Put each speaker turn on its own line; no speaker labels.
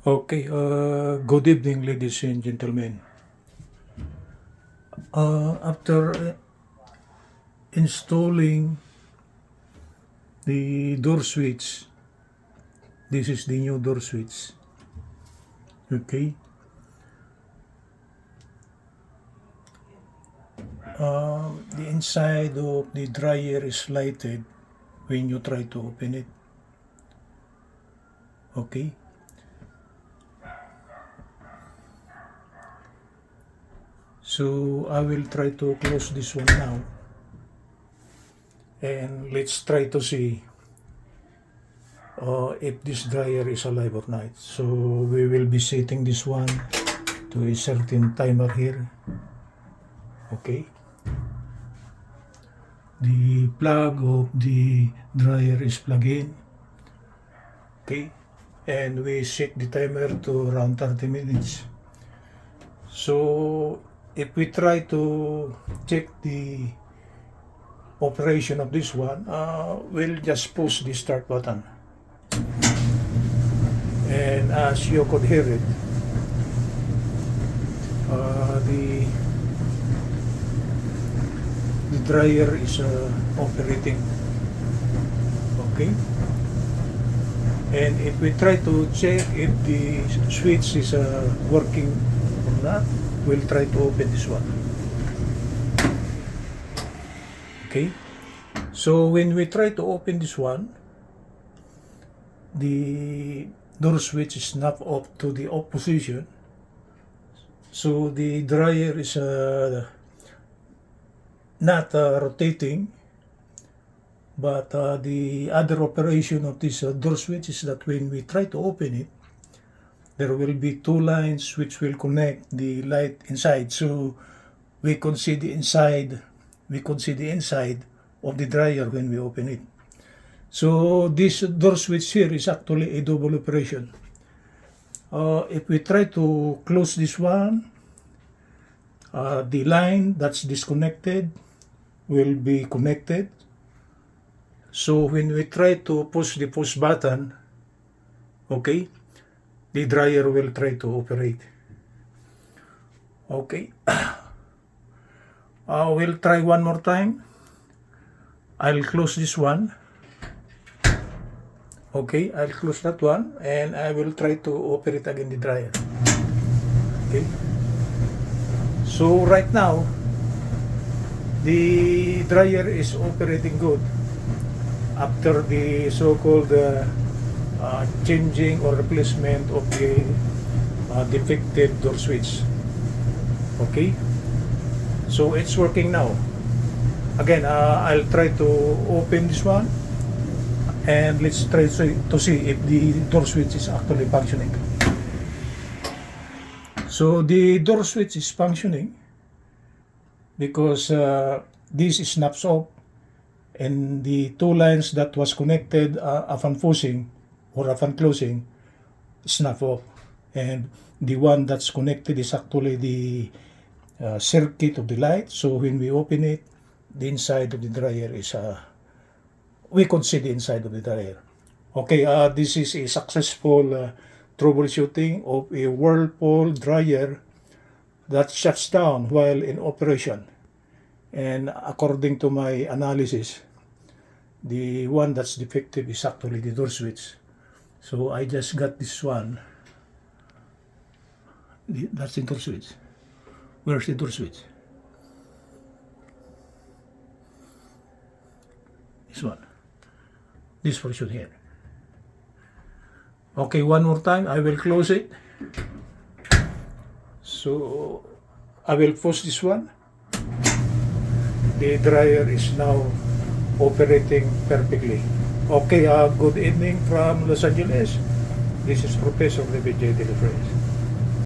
Okay, good evening, ladies and gentlemen. After installing the door switch, this is the new door switch. Okay, the inside of the dryer is lighted when you try to open it. Okay, so I will try to close this one now, and let's try to see if this dryer is alive or not. So we will be setting this one to a certain timer here. Okay, the plug of the dryer is plugged in. Okay, and we set the timer to around 30 minutes. So if we try to check the operation of this one, we'll just push the start button, and as you could hear it, the dryer is operating. Okay, and if we try to check if the switch is working or not, we'll try to open this one. Okay, so when we try to open this one, the door switch is snapped off to the off position, so the dryer is not rotating. But the other operation of this door switch is that when we try to open it, there will be two lines which will connect the light inside. So we can see the inside of the dryer when we open it. So this door switch here is actually a double operation. If we try to close this one, the line that's disconnected will be connected. So when we try to push the push button, okay, the dryer will try to operate. Okay, we'll try one more time. I'll close this one. Okay, I'll close that one, and I will try to operate again the dryer. Okay, so right now the dryer is operating good after the so-called changing or replacement of the defective door switch. Okay, so it's working now. Again, I'll try to open this one, and let's try to see if the door switch is actually functioning. So the door switch is functioning because this snaps off, and the two lines that was connected upon pushing or upon closing snap off, and the one that's connected is actually the circuit of the light. So when we open it, the inside of the dryer is we could see the inside of the dryer. Okay, this is a successful troubleshooting of a Whirlpool dryer that shuts down while in operation. And according to my analysis, the one that's defective is actually the door switch. So I just got this one. That's the door switch. Where's the door switch? This one. This portion here. Okay, one more time. I will close it. So I will push this one. The dryer is now operating perfectly. Okay, good evening from Los Angeles. This is Professor J. De La Frez.